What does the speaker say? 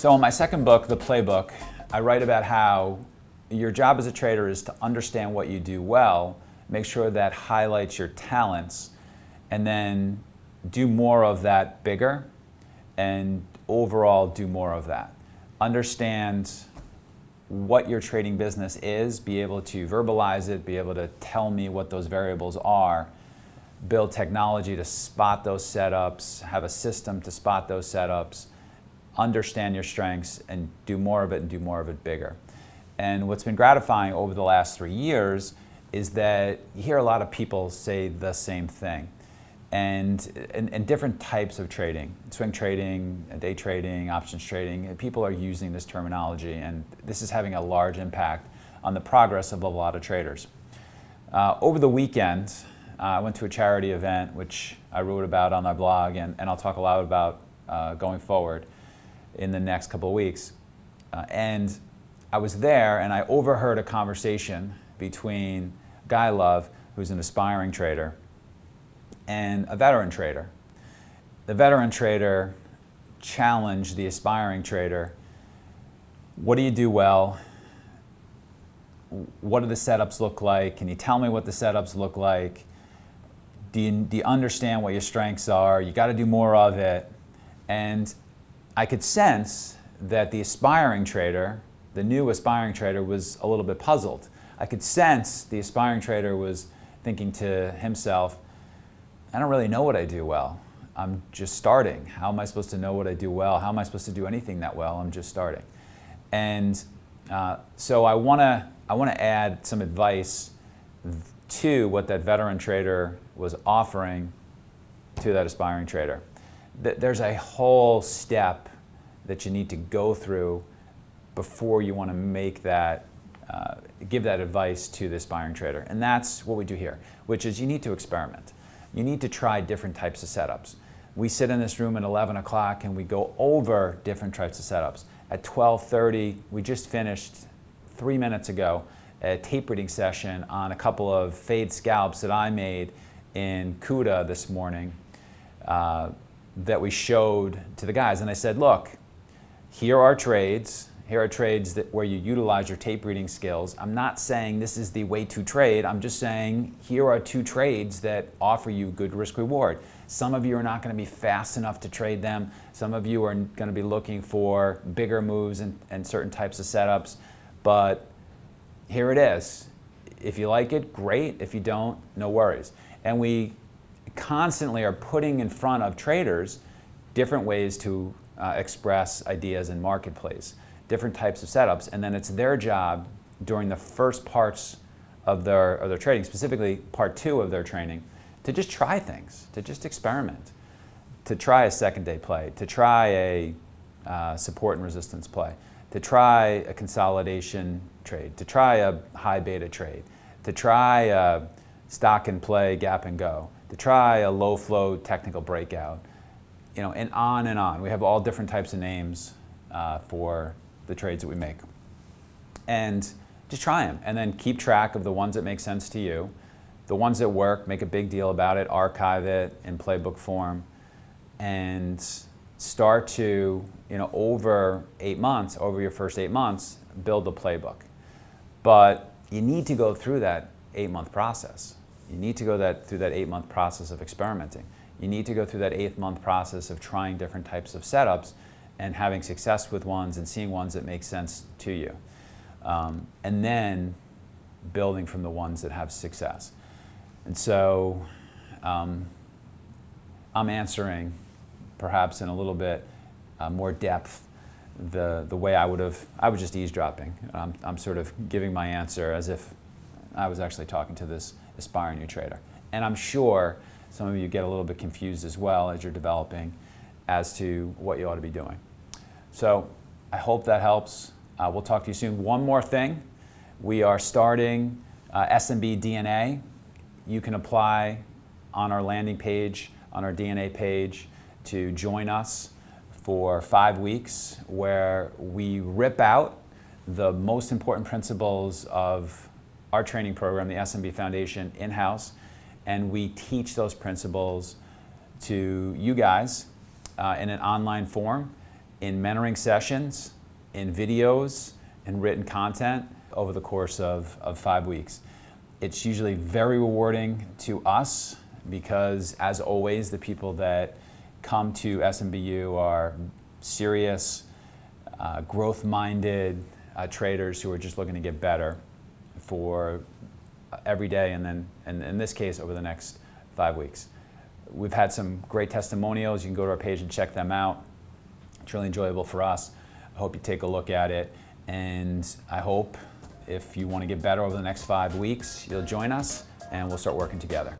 So in my second book, The Playbook, I write about how your job as a trader is to understand what you do well, make sure that highlights your talents, and then do more of that bigger, and overall do more of that. Understand what your trading business is, be able to verbalize it, be able to tell me what those variables are, build technology to spot those setups, have a system to spot those setups, understand your strengths, and do more of it and do more of it bigger. And what's been gratifying over the last 3 years is that you hear a lot of people say the same thing. And different types of trading, swing trading, day trading, options trading, people are using this terminology, and this is having a large impact on the progress of a lot of traders. Over the weekend, I went to a charity event, which I wrote about on my blog, and I'll talk a lot about going forward in the next couple of weeks. And I was there, and I overheard a conversation between Guy Love, who's an aspiring trader, and a veteran trader. The veteran trader challenged the aspiring trader. What do you do well? What do the setups look like? Can you tell me what the setups look like? Do you understand what your strengths are? You got to do more of it. And I could sense that the aspiring trader, the new aspiring trader, was a little bit puzzled. I could sense the aspiring trader was thinking to himself, I don't really know what I do well. I'm just starting. How am I supposed to know what I do well? How am I supposed to do anything that well? I'm just starting. And so I want to add some advice to what that veteran trader was offering to that aspiring trader. There's a whole step that you need to go through before you want to make that, give that advice to the aspiring trader. And that's what we do here, which is you need to experiment. You need to try different types of setups. We sit in this room at 11 o'clock and we go over different types of setups. At 12:30, we just finished 3 minutes ago a tape reading session on a couple of fade scalps that I made in CUDA this morning that we showed to the guys. And I said, look, here are trades. Here are trades where you utilize your tape reading skills. I'm not saying this is the way to trade. I'm just saying here are 2 trades that offer you good risk reward. Some of you are not going to be fast enough to trade them. Some of you are going to be looking for bigger moves and certain types of setups. But here it is. If you like it, great. If you don't, no worries. And we constantly are putting in front of traders different ways to express ideas in marketplace, different types of setups, and then it's their job during the first parts of their trading, specifically part 2 of their training, to just try things, to just experiment, to try a second day play, to try a support and resistance play, to try a consolidation trade, to try a high beta trade, to try a stock and play gap and go, to try a low flow technical breakout, and on and on. We have all different types of names for the trades that we make. And just try them, and then keep track of the ones that make sense to you. The ones that work, make a big deal about it, archive it in playbook form, and start to, over 8 months, over your first 8 months, build the playbook. But you need to go through that 8-month process. You need to go through that 8-month process of experimenting. You need to go through that 8-month process of trying different types of setups and having success with ones and seeing ones that make sense to you. And then building from the ones that have success. And so I'm answering perhaps in a little bit more depth the way I was just eavesdropping. I'm sort of giving my answer as if I was actually talking to this aspiring new trader. And I'm sure some of you get a little bit confused as well as you're developing as to what you ought to be doing. So I hope that helps. We'll talk to you soon. One more thing, we are starting SMB DNA. You can apply on our landing page, on our DNA page, to join us for 5 weeks where we rip out the most important principles of our training program, the SMB Foundation, in-house, and we teach those principles to you guys in an online form. in mentoring sessions, in videos, and written content over the course of 5 weeks. It's usually very rewarding to us because, as always, the people that come to SMBU are serious, growth-minded traders who are just looking to get better for every day, and then, and in this case, over the next 5 weeks. We've had some great testimonials. You can go to our page and check them out. It's really enjoyable for us. I hope you take a look at it, and I hope if you want to get better over the next 5 weeks, you'll join us and we'll start working together.